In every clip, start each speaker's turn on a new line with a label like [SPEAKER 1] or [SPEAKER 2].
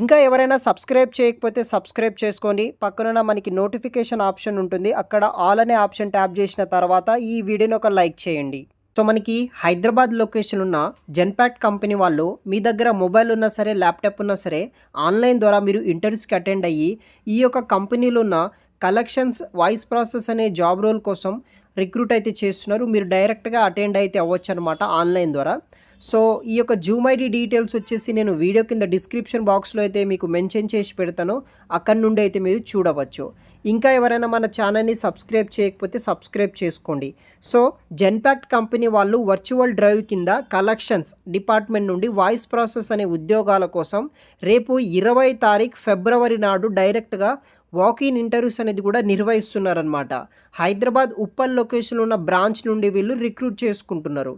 [SPEAKER 1] ఇంకా ఎవరైనా సబ్స్క్రైబ్ చేయకపోతే సబ్స్క్రైబ్ చేసుకోండి. పక్కనున్న మనకి నోటిఫికేషన్ ఆప్షన్ ఉంటుంది. అక్కడ ఆల్ అనే ఆప్షన్ ట్యాప్ చేసిన తర్వాత ఈ వీడియోని ఒక లైక్ చేయండి. సో మనకి హైదరాబాద్ లొకేషన్ ఉన్న జెన్పాక్ట్ కంపెనీ వాళ్ళు మీ దగ్గర మొబైల్ ఉన్నా సరే, ల్యాప్టాప్ ఉన్నా సరే ఆన్లైన్ ద్వారా మీరు ఇంటర్వ్యూస్కి అటెండ్ అయ్యి ఈ యొక్క కంపెనీలో ఉన్న కలెక్షన్స్ వాయిస్ ప్రాసెస్ అనే జాబ్ రోల్ కోసం రిక్రూట్ అయితే చేస్తున్నారు. మీరు డైరెక్ట్గా అటెండ్ అయితే అవ్వచ్చు అనమాట ఆన్లైన్ ద్వారా. సో ఈ యొక్క జూమ్ ఐడి డీటెయిల్స్ వచ్చేసి నేను వీడియో కింద డిస్క్రిప్షన్ బాక్స్లో అయితే మీకు మెన్షన్ చేసి పెడతాను. అక్కడి నుండి అయితే మీరు చూడవచ్చు. ఇంకా ఎవరైనా మన ఛానల్ని సబ్స్క్రైబ్ చేయకపోతే సబ్స్క్రైబ్ చేసుకోండి. సో జెన్పాక్ట్ కంపెనీ వాళ్ళు వర్చువల్ డ్రైవ్ కింద కలెక్షన్స్ డిపార్ట్మెంట్ నుండి వాయిస్ ప్రాసెస్ అనే ఉద్యోగాల కోసం రేపు 20 తారీఖు ఫిబ్రవరి నాడు డైరెక్ట్గా వాకిన్ ఇంటర్వ్యూస్ అనేది కూడా నిర్వహిస్తున్నారనమాట. హైదరాబాద్ ఉప్పల్ లొకేషన్లో ఉన్న బ్రాంచ్ నుండి వీళ్ళు రిక్రూట్ చేసుకుంటున్నారు.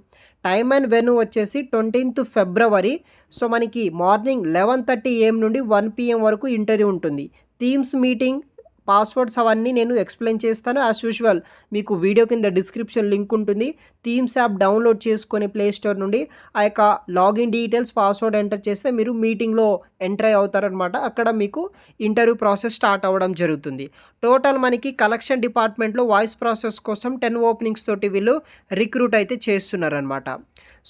[SPEAKER 1] టైమ్ అండ్ వెన్యూ వచ్చేసి 20th ఫిబ్రవరి. సో మనకి మార్నింగ్ 11:30 AM నుండి 1 PM వరకు ఇంటర్వ్యూ ఉంటుంది. టీమ్స్ మీటింగ్, పాస్వర్డ్స్ అవన్నీ నేను ఎక్స్ప్లెయిన్ చేస్తాను. యాజ్ యూజువల్ మీకు వీడియో కింద డిస్క్రిప్షన్ లింక్ ఉంటుంది. టీమ్స్ యాప్ డౌన్లోడ్ చేసుకొని ప్లే స్టోర్ నుండి ఆ యొక్క లాగిన్ డీటెయిల్స్, పాస్వర్డ్ ఎంటర్ చేస్తే మీరు మీటింగ్లో ఎంటర్ అవుతారనమాట. అక్కడ మీకు ఇంటర్వ్యూ ప్రాసెస్ స్టార్ట్ అవ్వడం జరుగుతుంది. టోటల్ మనకి కలెక్షన్ డిపార్ట్మెంట్లో వాయిస్ ప్రాసెస్ కోసం 10 ఓపెనింగ్స్ తోటి వీళ్ళు రిక్రూట్ అయితే చేస్తున్నారనమాట.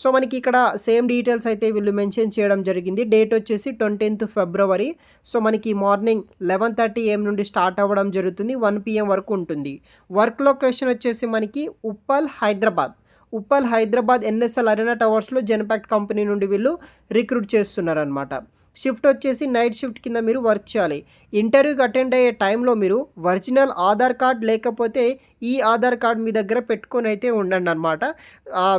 [SPEAKER 1] సో మనకి ఇక్కడ సేమ్ డీటెయిల్స్ అయితే వీళ్ళు మెన్షన్ చేయడం జరిగింది. డేట్ వచ్చేసి 20th ఫిబ్రవరి. సో మనకి మార్నింగ్ 11:30 AM నుండి స్టార్ట్ అవ్వడం జరుగుతుంది. 1 PM వరకు ఉంటుంది. వర్క్ లొకేషన్ వచ్చేసి మనకి ఉప్పల్ హైదరాబాద్ ఎన్ఎస్ఎల్ అరేనా టవర్స్లో జెన్పాక్ట్ కంపెనీ నుండి వీళ్ళు రిక్రూట్ చేస్తున్నారనమాట. షిఫ్ట్ వచ్చేసి నైట్ షిఫ్ట్ కింద మీరు వర్క్ చేయాలి. ఇంటర్వ్యూకి అటెండ్ అయ్యే టైంలో మీరు ఒరిజినల్ ఆధార్ కార్డ్ లేకపోతే ఈ ఆధార్ కార్డ్ మీ దగ్గర పెట్టుకొని అయితే ఉండండి అనమాట.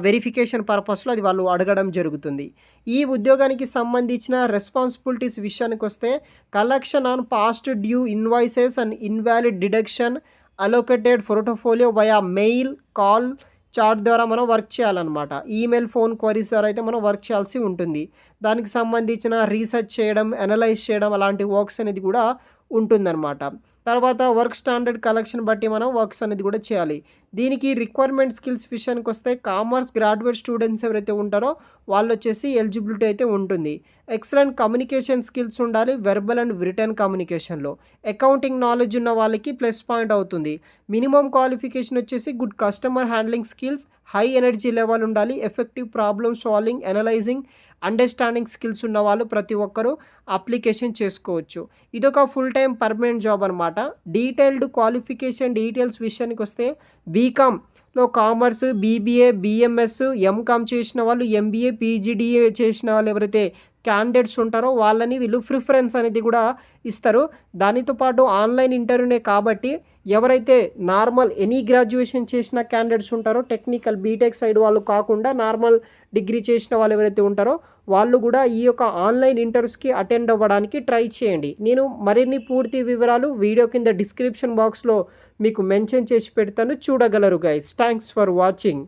[SPEAKER 1] వెరిఫికేషన్ పర్పస్లో అది వాళ్ళు అడగడం జరుగుతుంది. ఈ ఉద్యోగానికి సంబంధించిన రెస్పాన్సిబిలిటీస్ విషయానికి వస్తే collection on past due invoices and invalid deduction allocated portfolio via mail, call, chat ద్వారా మనం వర్క్ చేయాలన్నమాట. ఈమెయిల్, ఫోన్ క్వరీస్ ద్వారా అయితే మనం వర్క్ చేయాల్సి ఉంటుంది. దానికి సంబంధించిన రీసెర్చ్ చేయడం, అనలైజ్ చేయడం అలాంటి వర్క్స్ అనేది కూడా ఉంటుందన్నమాట. తర్వాత వర్క్ స్టాండర్డ్ కలెక్షన్ బట్టి మనం వర్క్స్ అనేది కూడా చేయాలి. దీనికి రిక్వైర్మెంట్ స్కిల్స్ విషయానికి వస్తే కామర్స్ గ్రాడ్యుయేట్ స్టూడెంట్స్ ఎవరైతే ఉంటారో వాళ్ళు వచ్చేసి ఎలిజిబిలిటీ అయితే ఉంటుంది. ఎక్సలెంట్ కమ్యూనికేషన్ స్కిల్స్ ఉండాలి, వెర్బల్ అండ్ రిటర్న్ కమ్యూనికేషన్లో. అకౌంటింగ్ నాలెడ్జ్ ఉన్న వాళ్ళకి ప్లస్ పాయింట్ అవుతుంది. మినిమం క్వాలిఫికేషన్ వచ్చేసి good customer handling skills, high energy level ఉండాలి, effective problem solving, analysing, understanding skills ఉన్న వాళ్ళు ప్రతి ఒక్కరూ అప్లికేషన్ చేసుకోవచ్చు. ఇదొక ఫుల్ టైం పర్మనెంట్ జాబ్ అనమాట. డీటెయిల్డ్ క్వాలిఫికేషన్ డీటెయిల్స్ విషయానికి వస్తే బీకామ్లో కామర్స్, బీబీఏ, బీఎంఎస్, ఎంకామ్ చేసిన వాళ్ళు, ఎంబీఏ, పీజీడీఏ చేసిన వాళ్ళు ఎవరైతే క్యాండిడేట్స్ ఉంటారో వాళ్ళని వీళ్ళు ప్రిఫరెన్స్ అనేది కూడా ఇస్తారు. దానితో పాటు ఆన్లైన్ ఇంటర్వ్యూనే కాబట్టి ఎవరైతే నార్మల్ ఎనీ గ్రాడ్యుయేషన్ చేసిన క్యాండిడేట్స్ ఉంటారో, టెక్నికల్ బీటెక్ సైడ్ వాళ్ళు కాకుండా నార్మల్ డిగ్రీ చేసిన వాళ్ళు ఎవరైతే ఉంటారో వాళ్ళు కూడా ఈ యొక్క ఆన్లైన్ ఇంటర్వ్యూస్కి అటెండ్ అవ్వడానికి ట్రై చేయండి. నేను మరిన్ని పూర్తి వివరాలు వీడియో కింద డిస్క్రిప్షన్ బాక్స్లో మీకు మెన్షన్ చేసి పెడతాను, చూడగలరు గైస్. Thanks for watching.